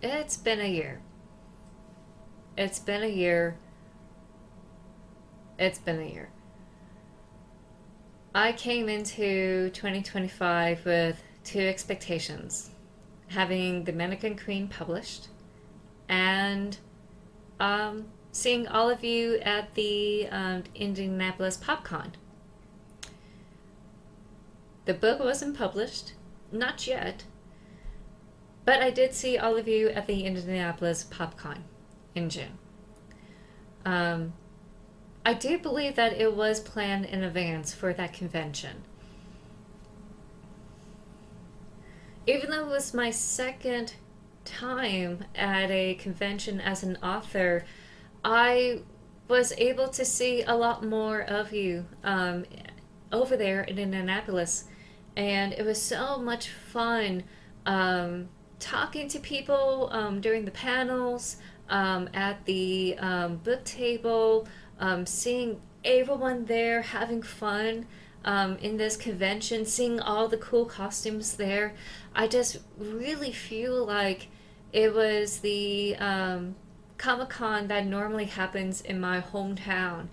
It's been a year. It's been a year. It's been a year. I came into 2025 with two expectations: having The Mannequin Queen published and seeing all of you at the Indianapolis PopCon. The book wasn't published, not yet, but I did see all of you at the Indianapolis PopCon in June. Um, I do believe that it was planned in advance for that convention. Even though it was my second time at a convention as an author, I was able to see a lot more of you over there in Indianapolis, and it was so much fun talking to people during the panels, at the book table, seeing everyone there having fun in this convention, seeing all the cool costumes there. I just really feel like it was the Comic Con that normally happens in my hometown.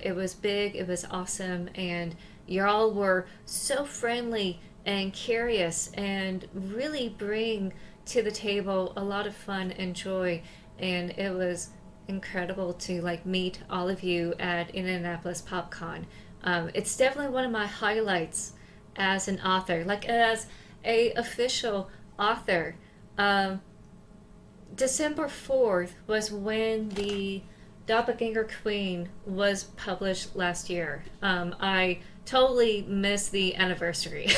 It was big, it was awesome, and y'all were so friendly and curious and really bring to the table a lot of fun and joy. And it was incredible to like meet all of you at Indianapolis PopCon. It's definitely one of my highlights as an author, like as a official author. Um, December 4th was when the Doppelganger Queen was published last year. I totally missed the anniversary.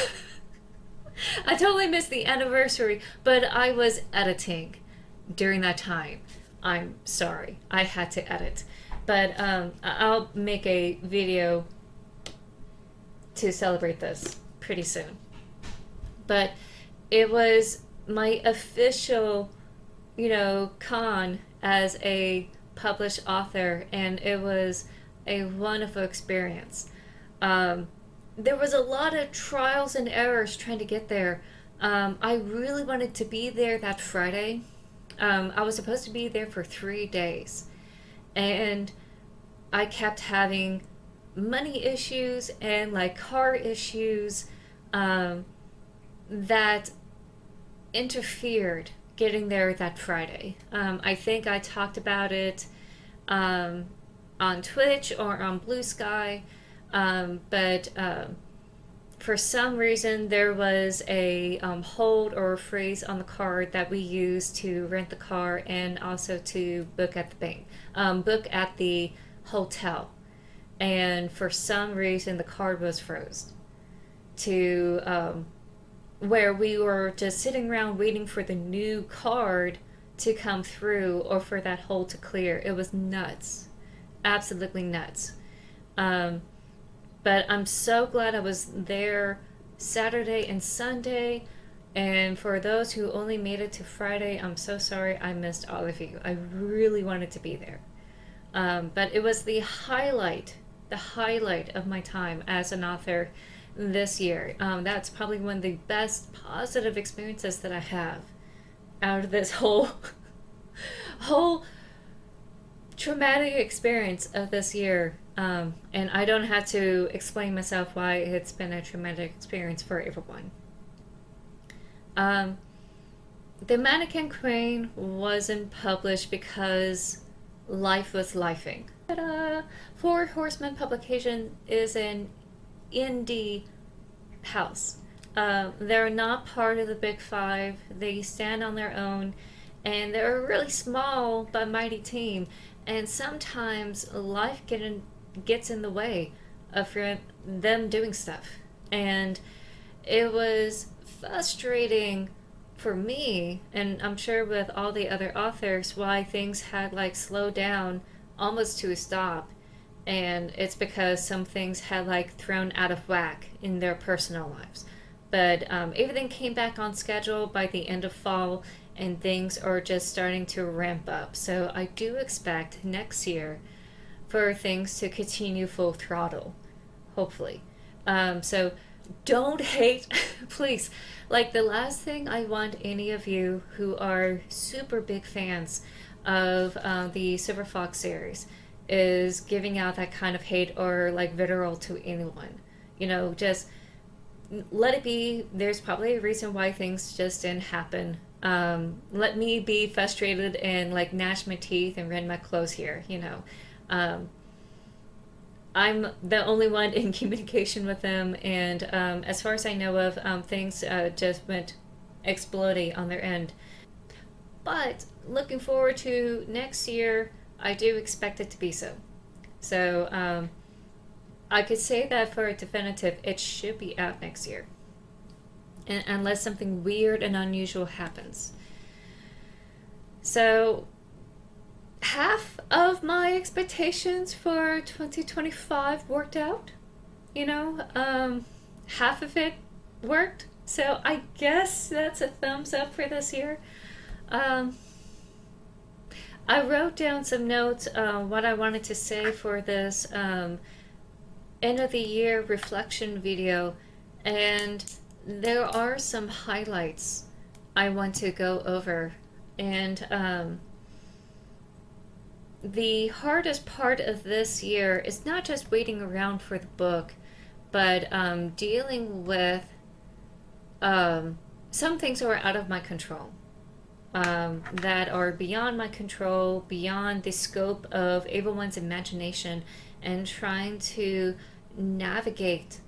I totally missed the anniversary, but I was editing during that time. I'm sorry, I had to edit. But I'll make a video to celebrate this pretty soon. But it was my official, con as a published author, and it was a wonderful experience. Um, there was a lot of trials and errors trying to get there. I really wanted to be there that Friday. I was supposed to be there for 3 days, and I kept having money issues and like car issues um, that interfered getting there that Friday. I think I talked about it um, on Twitch or on Blue Sky, but for some reason there was a hold or a phrase on the card that we used to rent the car and also to book at the bank, book at the hotel. And for some reason the card was froze to where we were just sitting around waiting for the new card to come through or for that hole to clear. It was nuts. Absolutely nuts. Um, but I'm so glad I was there Saturday and Sunday. And for those who only made it to Friday, I'm so sorry I missed all of you. I really wanted to be there. But it was the highlight of my time as an author this year. That's probably one of the best positive experiences that I have out of this whole traumatic experience of this year. And I don't have to explain myself why it's been a traumatic experience for everyone. Um, the Mannequin Queen wasn't published because life was lifing. Ta-da! Four Horsemen Publication is an indie house. They're not part of the Big Five. They stand on their own, and they're a really small but mighty team. And sometimes gets in the way of them doing stuff. And it was frustrating for me, and I'm sure with all the other authors, why things had like slowed down almost to a stop. And it's because some things had like thrown out of whack in their personal lives. But everything came back on schedule by the end of fall, and things are just starting to ramp up. So I do expect next year for things to continue full throttle, hopefully. So don't hate, please. Like, the last thing I want any of you who are super big fans of the Silver Fox series is giving out that kind of hate or like vitriol to anyone. Just let it be. There's probably a reason why things just didn't happen. Let me be frustrated and like gnash my teeth and rend my clothes here. Um, I'm the only one in communication with them, and as far as I know of, things just went exploding on their end. But looking forward to next year, I do expect it to be so. So I could say that for a definitive, it should be out next year, unless something weird and unusual happens. So half of my expectations for 2025 worked out. You know, half of it worked. So I guess that's a thumbs up for this year. Um, I wrote down some notes, what I wanted to say for this end of the year reflection video, and there are some highlights I want to go over. And the hardest part of this year is not just waiting around for the book, but dealing with some things that are out of my control, that are beyond my control, beyond the scope of everyone's imagination, and trying to navigate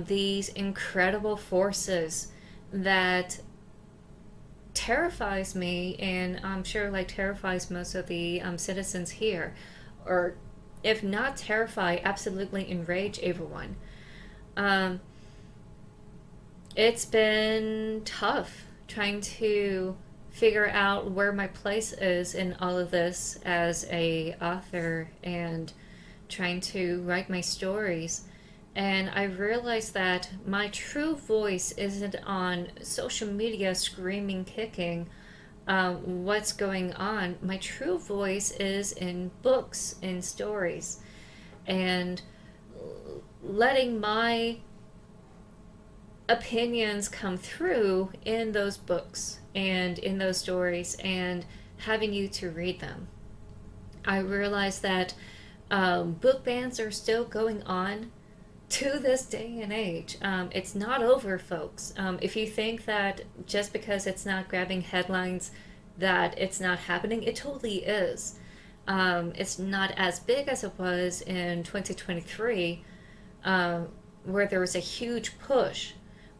these incredible forces that terrifies me, and I'm sure like terrifies most of the citizens here, or if not terrify, absolutely enrage everyone. Um, it's been tough trying to figure out where my place is in all of this as a author and trying to write my stories. And I realized that my true voice isn't on social media screaming, kicking what's going on. My true voice is in books, in stories, and letting my opinions come through in those books and in those stories and having you to read them. I realized that book bans are still going on to this day and age. It's not over, folks. If you think that just because it's not grabbing headlines that it's not happening, it totally is. It's not as big as it was in 2023, where there was a huge push,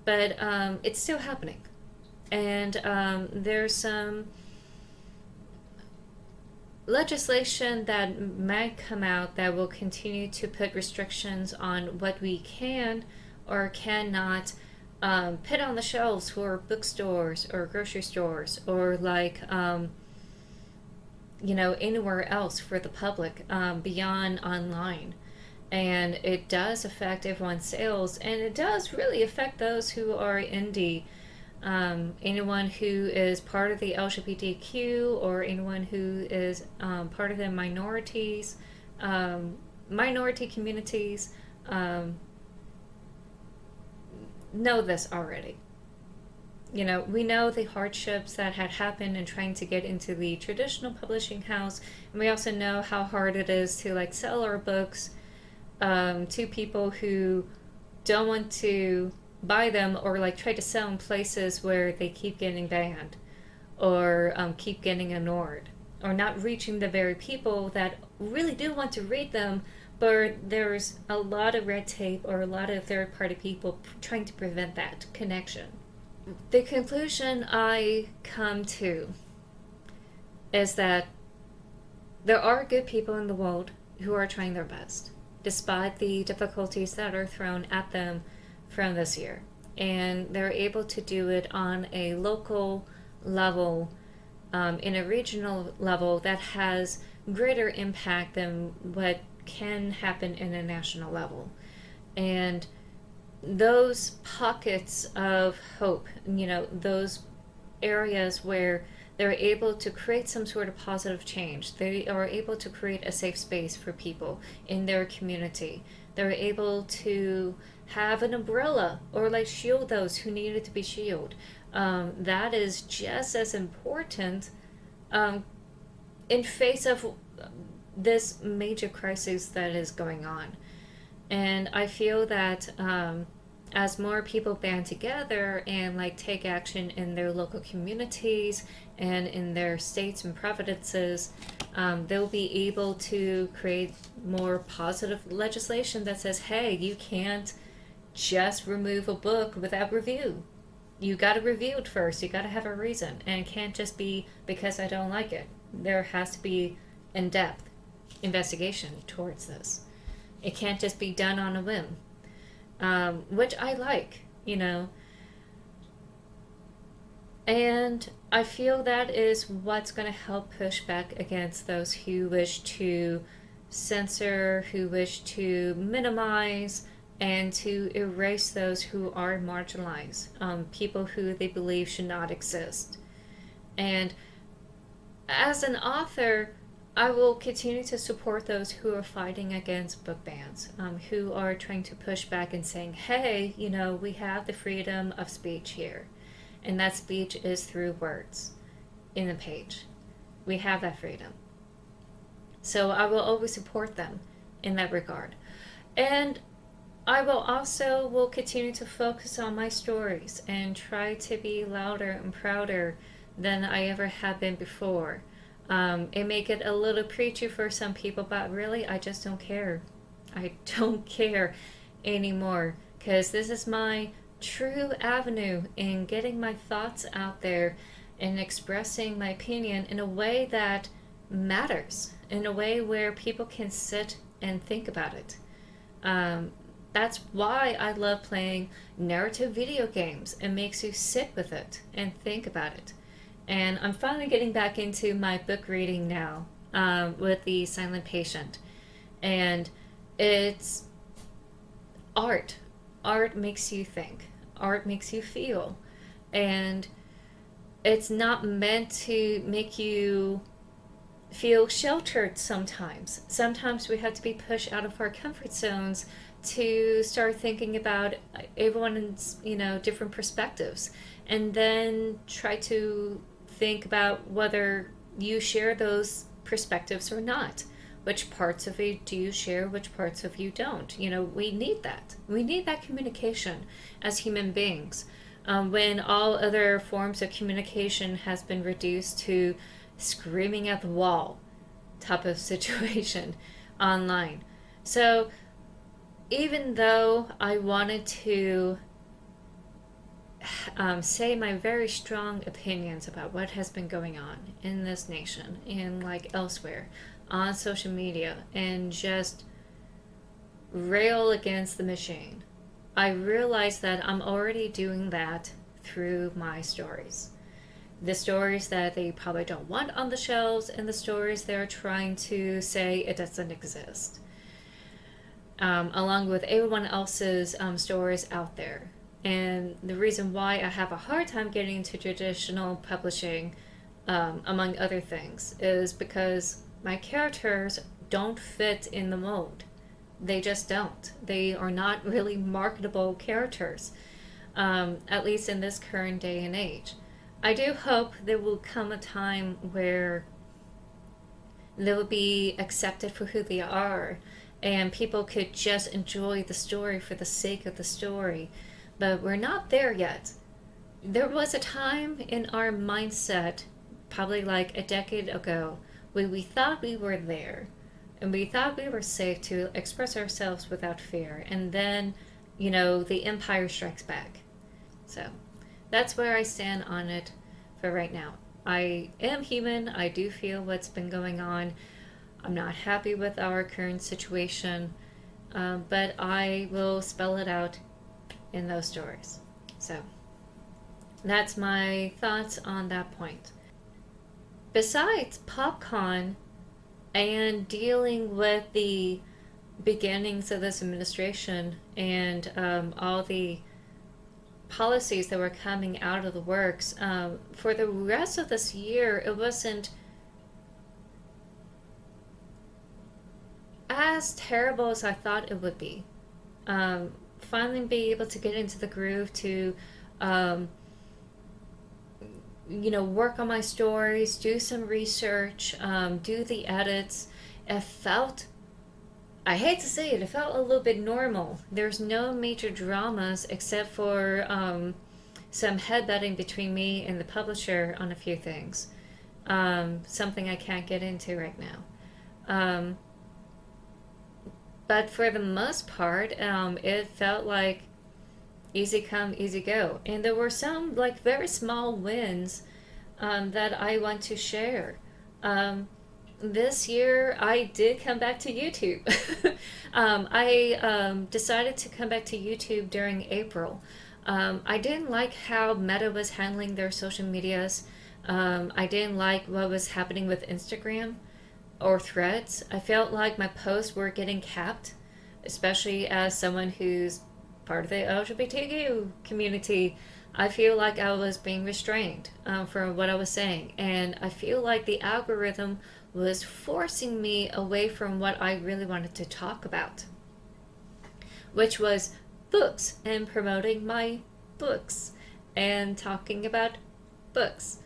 but it's still happening. And there's some legislation that might come out that will continue to put restrictions on what we can or cannot put on the shelves for bookstores or grocery stores, or like anywhere else for the public beyond online. And it does affect everyone's sales, and it does really affect those who are indie. Anyone who is part of the LGBTQ, or anyone who is part of the minority communities, know this already. We know the hardships that had happened in trying to get into the traditional publishing house, and we also know how hard it is to like sell our books to people who don't want to buy them, or like try to sell in places where they keep getting banned, or keep getting ignored, or not reaching the very people that really do want to read them, but there's a lot of red tape or a lot of third party people trying to prevent that connection. The conclusion I come to is that there are good people in the world who are trying their best, despite the difficulties that are thrown at them from this year. And they're able to do it on a local level, in a regional level that has greater impact than what can happen in a national level. And those pockets of hope, those areas where they're able to create some sort of positive change, they are able to create a safe space for people in their community. They're able to have an umbrella or like shield those who needed to be shielded. That is just as important um, in face of this major crisis that is going on. And I feel that as more people band together and like take action in their local communities and in their states and provinces, they'll be able to create more positive legislation that says, hey, you can't just remove a book without review. You got to review it first. You got to have a reason. And it can't just be because I don't like it. There has to be in depth investigation towards this. It can't just be done on a whim, which I like, you know. And I feel that is what's going to help push back against those who wish to censor, who wish to minimize, and to erase those who are marginalized, people who they believe should not exist. And as an author, I will continue to support those who are fighting against book bans, who are trying to push back and saying, hey, you know, we have the freedom of speech here. And that speech is through words in a page. We have that freedom. So I will always support them in that regard. And I will continue to focus on my stories and try to be louder and prouder than I ever have been before. It may get a little preachy for some people, but really, I just don't care. I don't care anymore because this is my true avenue in getting my thoughts out there and expressing my opinion in a way that matters, in a way where people can sit and think about it. That's why I love playing narrative video games. It makes you sit with it and think about it. And I'm finally getting back into my book reading now with The Silent Patient. And it's art. Art makes you think. Art makes you feel. And it's not meant to make you feel sheltered sometimes. Sometimes we have to be pushed out of our comfort zones to start thinking about everyone's, you know, different perspectives. And then try to think about whether you share those perspectives or not. Which parts of it do you share, which parts of you don't? You know, we need that. We need that communication as human beings. When all other forms of communication has been reduced to screaming at the wall type of situation online. So even though I wanted to say my very strong opinions about what has been going on in this nation and like elsewhere on social media and just rail against the machine, I realize that I'm already doing that through my stories. The stories that they probably don't want on the shelves and the stories they're trying to say it doesn't exist. Along with everyone else's stories out there. And the reason why I have a hard time getting into traditional publishing, among other things, is because my characters don't fit in the mold. They just don't. They are not really marketable characters, at least in this current day and age. I do hope there will come a time where they will be accepted for who they are and people could just enjoy the story for the sake of the story. But we're not there yet. There was a time in our mindset, probably like a decade ago, when we thought we were there and we thought we were safe to express ourselves without fear. And then, you know, the empire strikes back. So that's where I stand on it for right now. I am human. I do feel what's been going on. I'm not happy with our current situation, but I will spell it out in those stories. So that's my thoughts on that point. Besides PopCon and dealing with the beginnings of this administration and all the policies that were coming out of the works, for the rest of this year, it wasn't as terrible as I thought it would be. finally be able to get into the groove to, um, work on my stories, do some research, do the edits. It felt, I hate to say it, it felt a little bit normal. There's no major dramas except for some headbutting between me and the publisher on a few things. Something I can't get into right now. Um, but for the most part, it felt like easy come, easy go. And there were some like very small wins that I want to share. Um, this year, I did come back to YouTube. I decided to come back to YouTube during April. I didn't like how Meta was handling their social medias. I didn't like what was happening with Instagram or Threads. I felt like my posts were getting capped, especially as someone who's part of the LGBTQ community. I feel like I was being restrained from what I was saying, and I feel like the algorithm was forcing me away from what I really wanted to talk about, which was books and promoting my books and talking about books.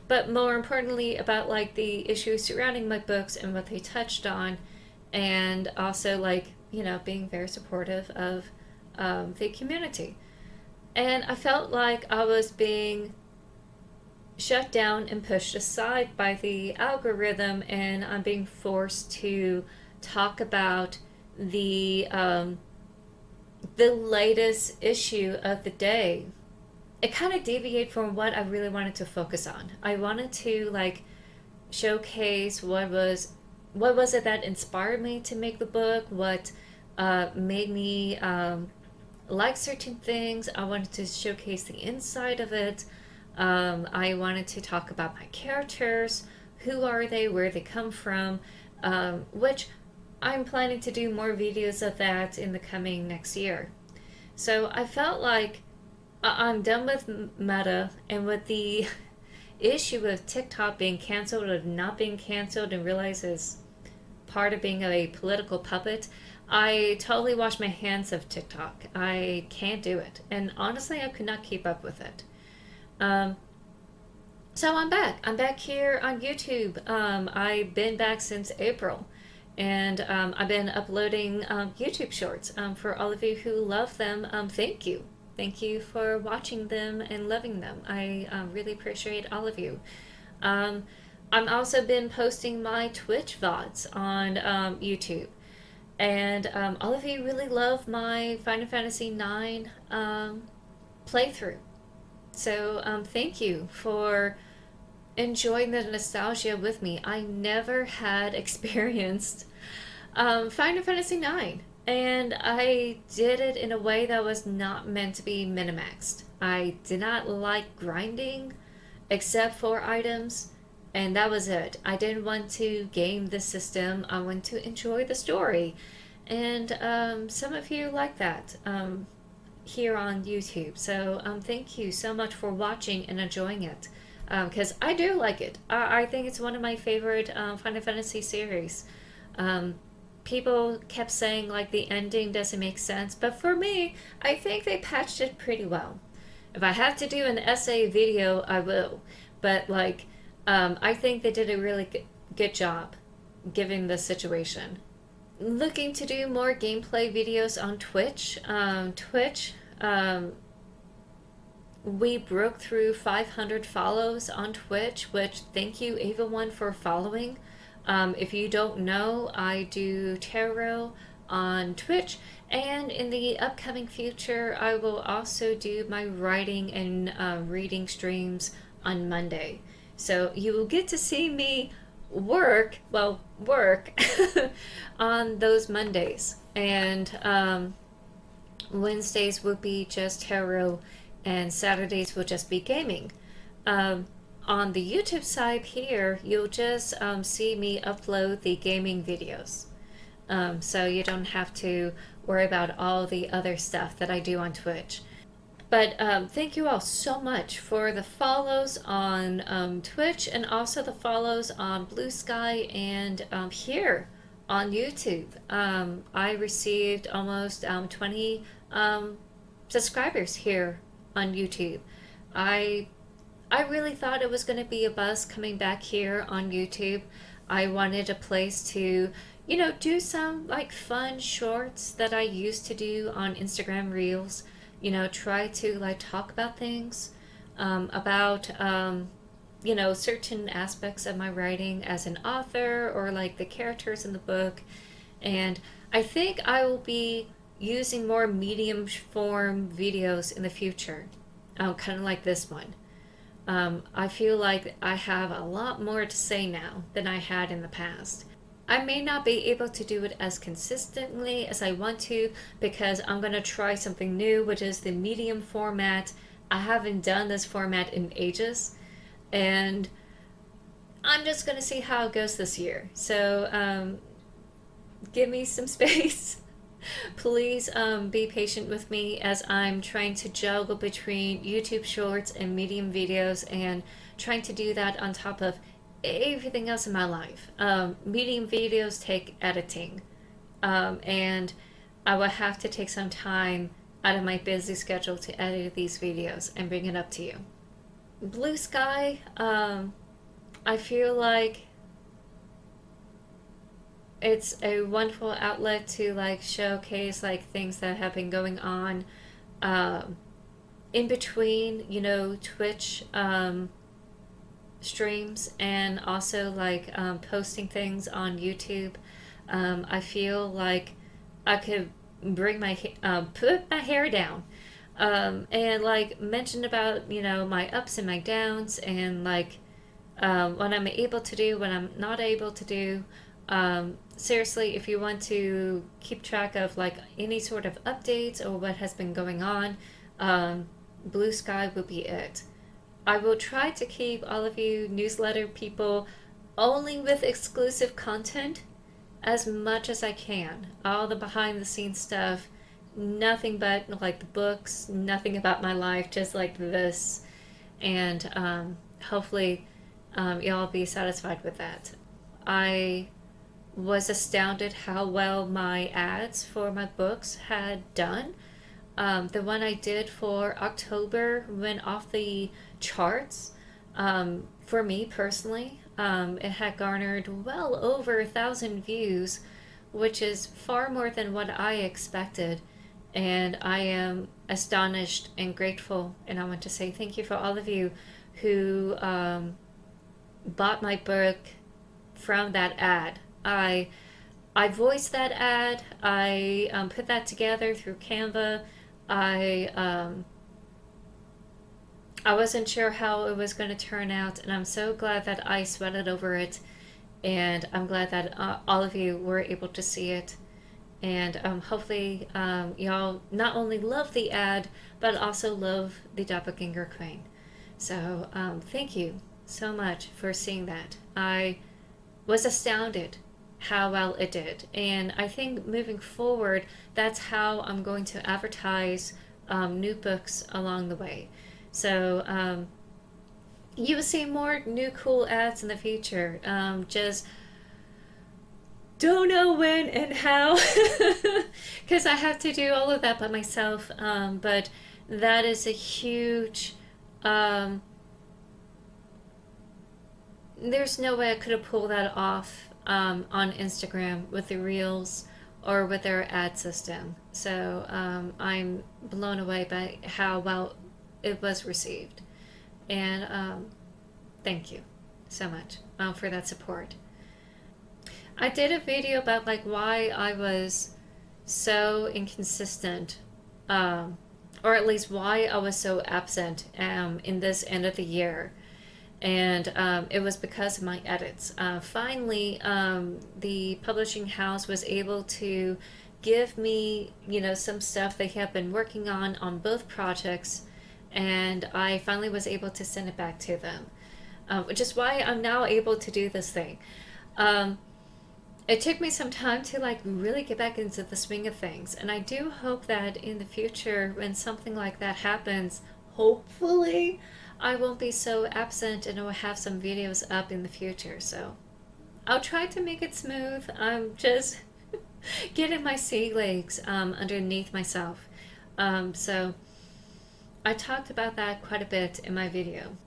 But more importantly, about like the issues surrounding my books and what they touched on, and also like, being very supportive of the community. And I felt like I was being shut down and pushed aside by the algorithm, and I'm being forced to talk about the latest issue of the day. It kind of deviated from what I really wanted to focus on. I wanted to like showcase what was it that inspired me to make the book, what made me like certain things. I wanted to showcase the inside of it. I wanted to talk about my characters, who are they, where they come from, which I'm planning to do more videos of that in the coming next year. So I felt like I'm done with Meta and with the issue of TikTok being canceled or not being canceled, and realize it's part of being a political puppet. I totally wash my hands of TikTok. I can't do it. And honestly, I could not keep up with it. Um, so I'm back. I'm back here on YouTube. I've been back since April. And I've been uploading YouTube shorts. For all of you who love them, thank you. Thank you for watching them and loving them. I really appreciate all of you. Um, I've also been posting my Twitch VODs on YouTube. And all of you really love my Final Fantasy IX playthrough. So thank you for enjoying the nostalgia with me. I never had experienced Final Fantasy IX. And I did it in a way that was not meant to be minimaxed. I did not like grinding except for items, and that was it. I didn't want to game the system, I wanted to enjoy the story. And some of you like that here on YouTube. So thank you so much for watching and enjoying it. Because I do like it. I think it's one of my favorite Final Fantasy series. People kept saying like the ending doesn't make sense, but for me, I think they patched it pretty well. If I have to do an essay video, I will. But like, I think they did a really good job given the situation. Looking to do more gameplay videos on Twitch. We broke through 500 follows on Twitch, which thank you everyone for following. If you don't know, I do tarot on Twitch, and in the upcoming future, I will also do my writing and reading streams on Monday. So you will get to see me work on those Mondays. And Wednesdays will be just tarot, and Saturdays will just be gaming. On the YouTube side here, you'll just see me upload the gaming videos. So you don't have to worry about all the other stuff that I do on Twitch. But thank you all so much for the follows on Twitch, and also the follows on Blue Sky and here on YouTube. I received almost 20 um, subscribers here on YouTube. I I really thought it was going to be a buzz coming back here on YouTube. I wanted a place to, do some like fun shorts that I used to do on Instagram Reels. Try to like talk about things, about, certain aspects of my writing as an author or like the characters in the book. And I think I will be using more medium form videos in the future, kind of like this one. I feel like I have a lot more to say now than I had in the past. I may not be able to do it as consistently as I want to because I'm going to try something new, which is the medium format. I haven't done this format in ages, and I'm just going to see how it goes this year. So give me some space. Please be patient with me as I'm trying to juggle between YouTube shorts and medium videos and trying to do that on top of everything else in my life. Medium videos take editing, and I will have to take some time out of my busy schedule to edit these videos and bring it up to you. Blue Sky, I feel like it's a wonderful outlet to like showcase like things that have been going on, um, in between, Twitch streams, and also like posting things on YouTube. I feel like I could put my hair down, and like mention about my ups and my downs, and like what I'm able to do, what I'm not able to do. Seriously, if you want to keep track of like any sort of updates or what has been going on, Blue Sky will be it. I will try to keep all of you newsletter people only with exclusive content as much as I can. All the behind the scenes stuff, nothing but like the books, nothing about my life, just like this. And hopefully, y'all be satisfied with that. I was astounded how well my ads for my books had done. The one I did for October went off the charts. For me personally, it had garnered well over 1,000 views, which is far more than what I expected. And I am astonished and grateful. And I want to say thank you for all of you who bought my book from that ad. I voiced that ad. I put that together through Canva. I I wasn't sure how it was going to turn out, and I'm so glad that I sweated over it, and I'm glad that all of you were able to see it, and hopefully y'all not only love the ad but also love the Doppelganger Queen. So thank you so much for seeing that. I was astounded how well it did. And I think moving forward, that's how I'm going to advertise new books along the way. So you will see more new cool ads in the future. Just don't know when and how, because I have to do all of that by myself. But that is a huge. There's no way I could have pulled that off on Instagram with the reels or with their ad system. So I'm blown away by how well it was received. And thank you so much for that support. I did a video about like why I was so inconsistent, or at least why I was so absent in this end of the year. And it was because of my edits. Finally, the publishing house was able to give me, some stuff they have been working on both projects, and I finally was able to send it back to them, which is why I'm now able to do this thing. It took me some time to like really get back into the swing of things, and I do hope that in the future, when something like that happens, hopefully I won't be so absent and I will have some videos up in the future. So I'll try to make it smooth. I'm just getting my sea legs underneath myself. So I talked about that quite a bit in my video.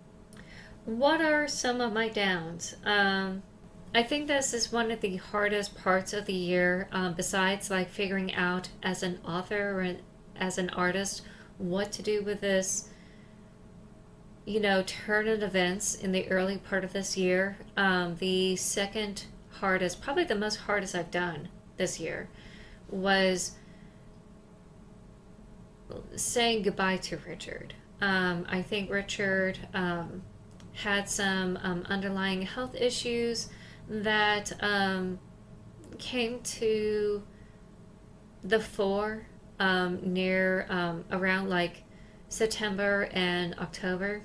What are some of my downs? I think this is one of the hardest parts of the year, besides like figuring out as an author or as an artist what to do with this, turn of events in the early part of this year. The second hardest, probably the most hardest I've done this year, was saying goodbye to Richard. I think Richard had some underlying health issues that came to the fore near around like September and October.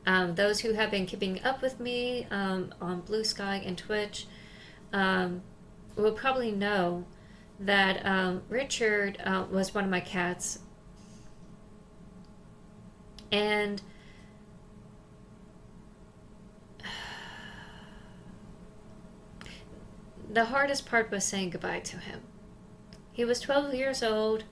Those who have been keeping up with me on Blue Sky and Twitch will probably know that Richard was one of my cats. And the hardest part was saying goodbye to him. He was 12 years old.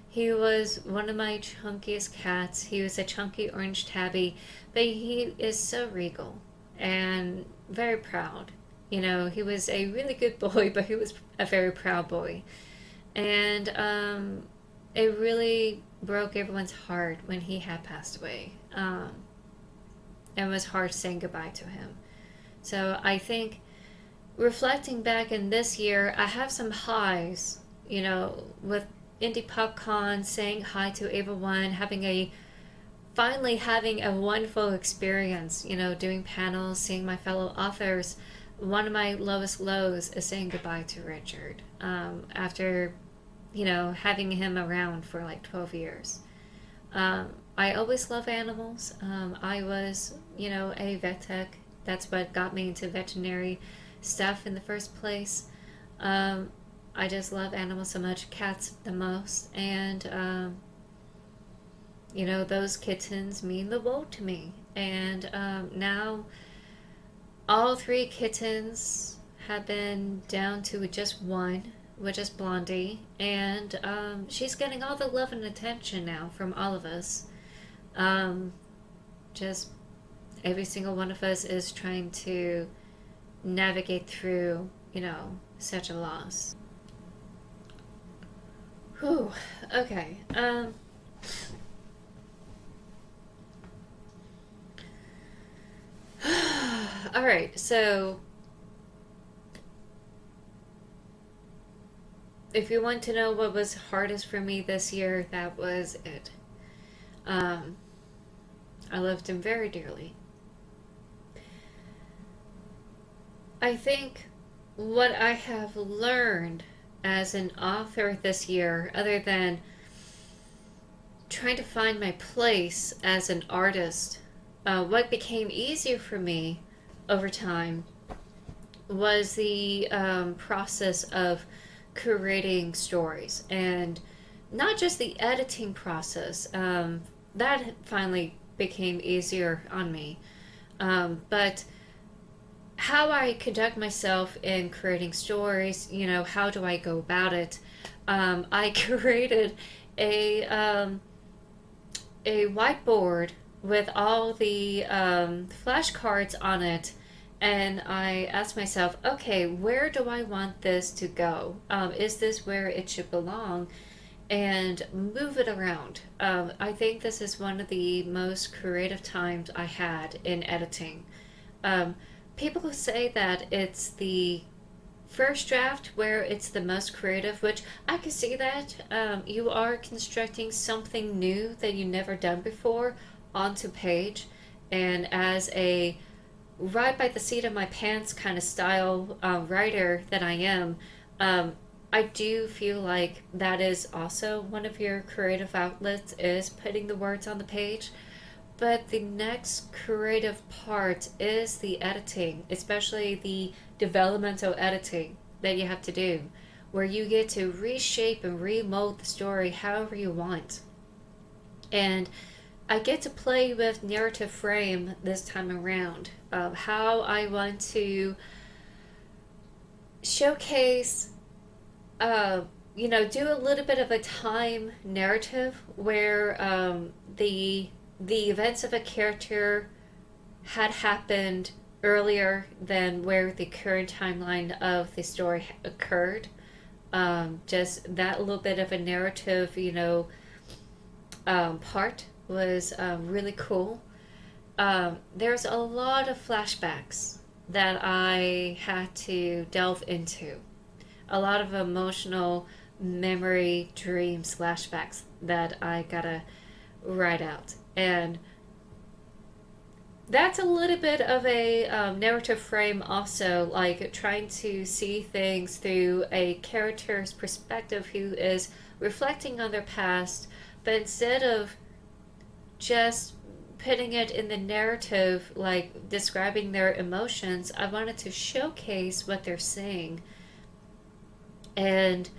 He was one of my chunkiest cats. He was a chunky orange tabby, but he is so regal and very proud. He was a really good boy, but he was a very proud boy. And it really broke everyone's heart when he had passed away. It was hard saying goodbye to him. So I think reflecting back in this year, I have some highs, with Indie PopCon, saying hi to everyone, finally having a wonderful experience, doing panels, seeing my fellow authors. One of my lowest lows is saying goodbye to Richard after, having him around for like 12 years. I always love animals. I was, a vet tech. That's what got me into veterinary stuff in the first place. I just love animals so much, cats the most, and those kittens mean the world to me. And now all 3 kittens have been down to just one, which is Blondie, and she's getting all the love and attention now from all of us. Just every single one of us is trying to navigate through, such a loss. Whew. Okay. All right. So, if you want to know what was hardest for me this year, that was it. Um, I loved him very dearly. I think what I have learned as an author this year, other than trying to find my place as an artist, what became easier for me over time was the process of creating stories, and not just the editing process. That finally became easier on me, but how I conduct myself in creating stories, how do I go about it? I created a whiteboard with all the flashcards on it, and I asked myself, okay, where do I want this to go? Is this where it should belong? And move it around. I think this is one of the most creative times I had in editing. People say that it's the first draft where it's the most creative, which I can see that. You are constructing something new that you never done before onto page, and as a right by the seat of my pants kind of style writer that I am, I do feel like that is also one of your creative outlets, is putting the words on the page. But the next creative part is the editing, especially the developmental editing that you have to do, where you get to reshape and remold the story however you want. And I get to play with narrative frame this time around of how I want to showcase do a little bit of a time narrative where the events of a character had happened earlier than where the current timeline of the story occurred. Just that little bit of a narrative, part was really cool. There's a lot of flashbacks that I had to delve into. A lot of emotional memory, dreams, flashbacks that I gotta write out. And that's a little bit of a narrative frame, also, like trying to see things through a character's perspective who is reflecting on their past, but instead of just putting it in the narrative, like describing their emotions, I wanted to showcase what they're saying and,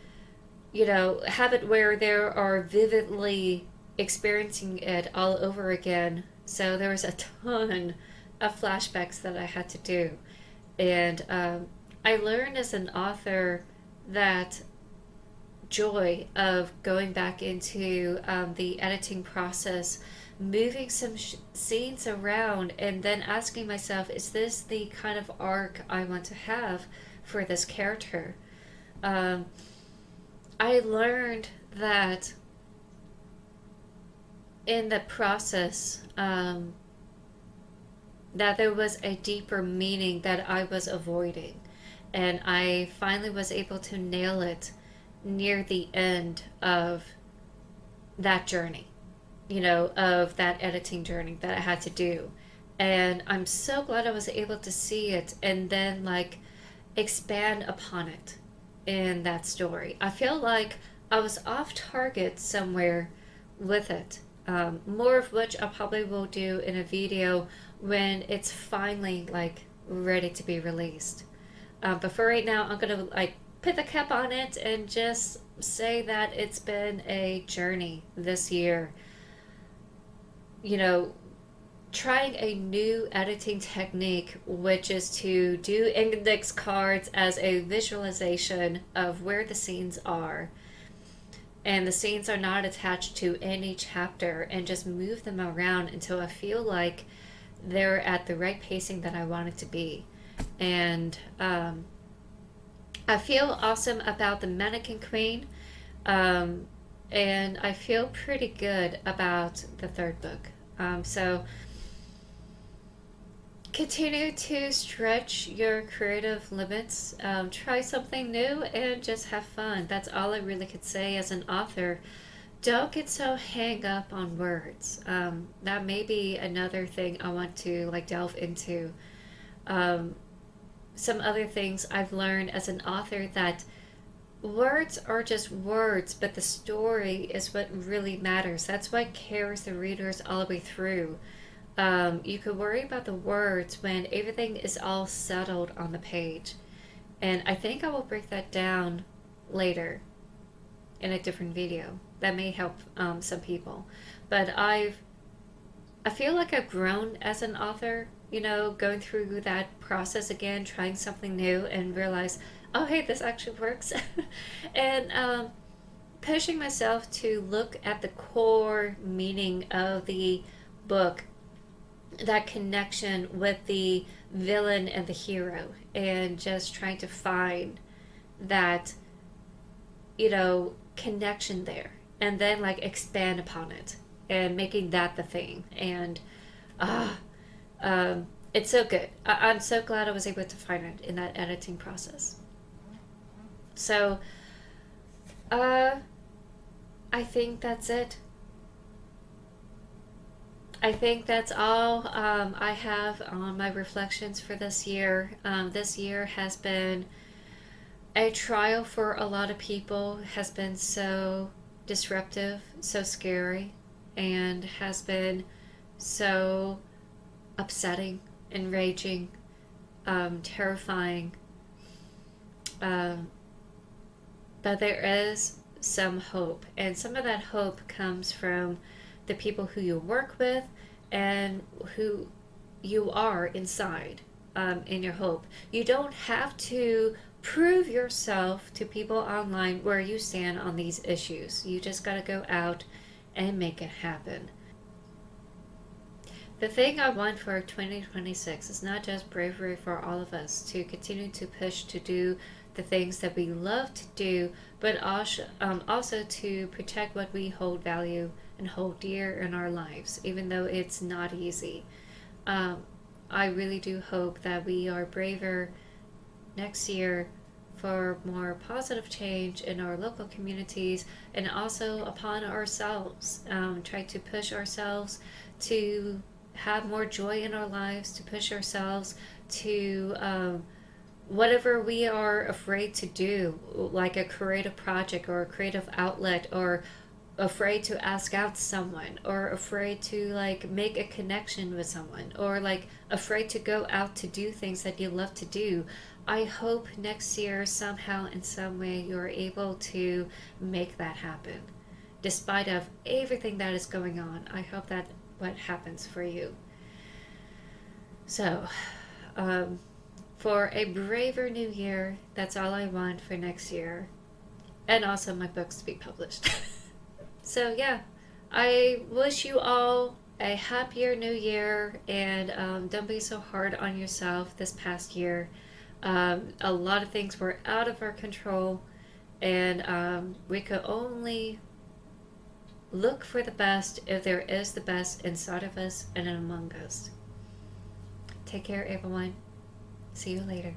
have it where they are vividly experiencing it all over again. So there was a ton of flashbacks that I had to do. And I learned as an author that joy of going back into the editing process, moving some scenes around, and then asking myself, is this the kind of arc I want to have for this character? Um, I learned that in the process, that there was a deeper meaning that I was avoiding. And I finally was able to nail it near the end of that journey, of that editing journey that I had to do. And I'm so glad I was able to see it and then, like, expand upon it in that story. I feel like I was off target somewhere with it. More of which I probably will do in a video when it's finally, like, ready to be released. But for right now, I'm gonna, like, put the cap on it and just say that it's been a journey this year. You know, trying a new editing technique, which is to do index cards as a visualization of where the scenes are. And the scenes are not attached to any chapter, and just move them around until I feel like they're at the right pacing that I want it to be. And I feel awesome about the Mannequin Queen. Um, and I feel pretty good about the third book. So continue to stretch your creative limits, try something new, and just have fun. That's all I really could say as an author. Don't get so hang up on words. That may be another thing I want to, like, delve into. Um, some other things I've learned as an author, that words are just words, but the story is what really matters. That's what carries the readers all the way through. You could worry about the words when everything is all settled on the page. And I think I will break that down later in a different video. That may help some people. But I feel like I've grown as an author, going through that process again, trying something new, and realize, oh, hey, this actually works. And pushing myself to look at the core meaning of the book, that connection with the villain and the hero, and just trying to find that, connection there, and then, like, expand upon it and making that the thing. And ah, it's so good. I'm so glad I was able to find it in that editing process. So, uh, I think that's it. I think that's all I have on my reflections for this year. This year has been a trial for a lot of people, has been so disruptive, so scary, and has been so upsetting, enraging, terrifying. Um, but there is some hope, and some of that hope comes from the people who you work with and who you are inside, in your hope. You don't have to prove yourself to people online where you stand on these issues. You just got to go out and make it happen. The thing I want for 2026 is not just bravery for all of us to continue to push to do the things that we love to do, but also to protect what we hold value and hold dear in our lives, even though it's not easy. Um, I really do hope that we are braver next year for more positive change in our local communities and also upon ourselves. Try to push ourselves to have more joy in our lives, to push ourselves to whatever we are afraid to do, like a creative project or a creative outlet, or afraid to ask out someone, or afraid to like make a connection with someone, or like afraid to go out to do things that you love to do. I hope next year somehow in some way you're able to make that happen despite of everything that is going on. I hope that what happens for you. So um, for a braver new year, that's all I want for next year, and also my books to be published. So yeah, I wish you all a happier new year, and don't be so hard on yourself this past year. A lot of things were out of our control, and we could only look for the best if there is the best inside of us and among us. Take care, everyone. See you later.